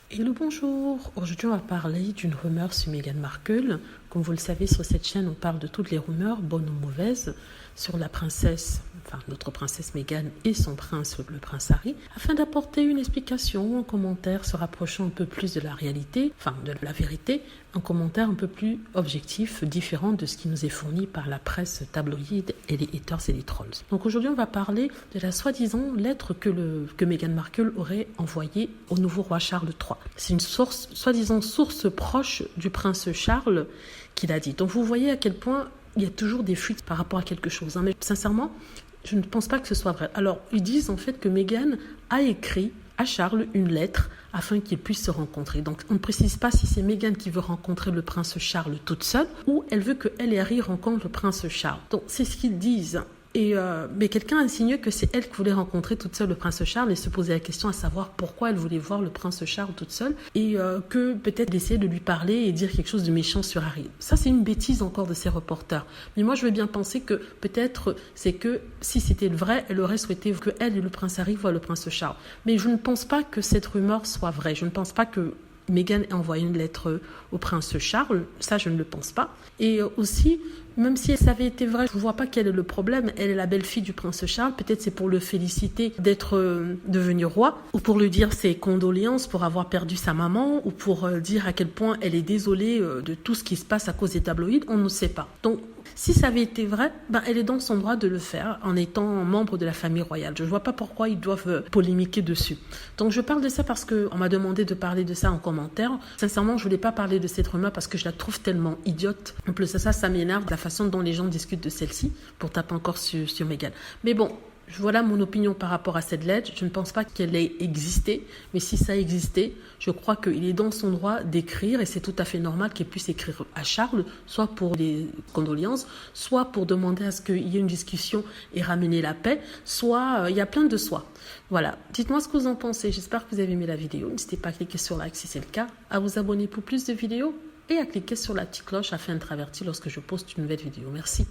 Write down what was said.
Hello, bonjour. Aujourd'hui, on va parler d'une rumeur sur Meghan Markle. Comme vous le savez, sur cette chaîne, on parle de toutes les rumeurs, bonnes ou mauvaises, sur la princesse, enfin notre princesse Meghan et son prince, le prince Harry, afin d'apporter une explication, un commentaire se rapprochant un peu plus de la réalité, enfin de la vérité, un commentaire un peu plus objectif, différent de ce qui nous est fourni par la presse tabloïde et les haters et les trolls. Donc aujourd'hui, on va parler de la soi-disant lettre que Meghan Markle aurait envoyée au nouveau roi Charles III. C'est une source, soi-disant source proche du prince Charles qui l'a dit. Donc vous voyez à quel point il y a toujours des fuites par rapport à quelque chose. Mais sincèrement, je ne pense pas que ce soit vrai. Alors, ils disent en fait que Meghan a écrit à Charles une lettre afin qu'ils puissent se rencontrer. Donc, on ne précise pas si c'est Meghan qui veut rencontrer le prince Charles toute seule ou elle veut que elle et Harry rencontrent le prince Charles. Donc, c'est ce qu'ils disent. Mais quelqu'un a insinué que c'est elle qui voulait rencontrer toute seule le prince Charles et se poser la question à savoir pourquoi elle voulait voir le prince Charles toute seule et que peut-être essayer de lui parler et dire quelque chose de méchant sur Harry. Ça, c'est une bêtise encore de ces reporters. Mais moi, je veux bien penser que peut-être c'est que si c'était le vrai, elle aurait souhaité que elle et le prince Harry voient le prince Charles. Mais je ne pense pas que cette rumeur soit vraie. Je ne pense pas que Meghan a envoyé une lettre au prince Charles, ça je ne le pense pas. Et aussi, même si ça avait été vrai, je ne vois pas quel est le problème. Elle est la belle-fille du prince Charles, peut-être c'est pour le féliciter d'être devenu roi, ou pour lui dire ses condoléances pour avoir perdu sa maman, ou pour dire à quel point elle est désolée de tout ce qui se passe à cause des tabloïds, on ne sait pas. Donc, si ça avait été vrai, elle est dans son droit de le faire en étant membre de la famille royale. Je ne vois pas pourquoi ils doivent polémiquer dessus. Donc je parle de ça parce qu'on m'a demandé de parler de ça en commentaire. Sincèrement, je ne voulais pas parler de cette rumeur parce que je la trouve tellement idiote. En plus de ça m'énerve la façon dont les gens discutent de celle-ci pour taper encore sur Meghan. Mais bon, voilà mon opinion par rapport à cette lettre. Je ne pense pas qu'elle ait existé, mais si ça a existé, je crois qu'il est dans son droit d'écrire et c'est tout à fait normal qu'il puisse écrire à Charles, soit pour des condoléances, soit pour demander à ce qu'il y ait une discussion et ramener la paix, soit il y a plein de soit. Voilà, dites-moi ce que vous en pensez. J'espère que vous avez aimé la vidéo. N'hésitez pas à cliquer sur like si c'est le cas, à vous abonner pour plus de vidéos et à cliquer sur la petite cloche afin d'être averti lorsque je poste une nouvelle vidéo. Merci.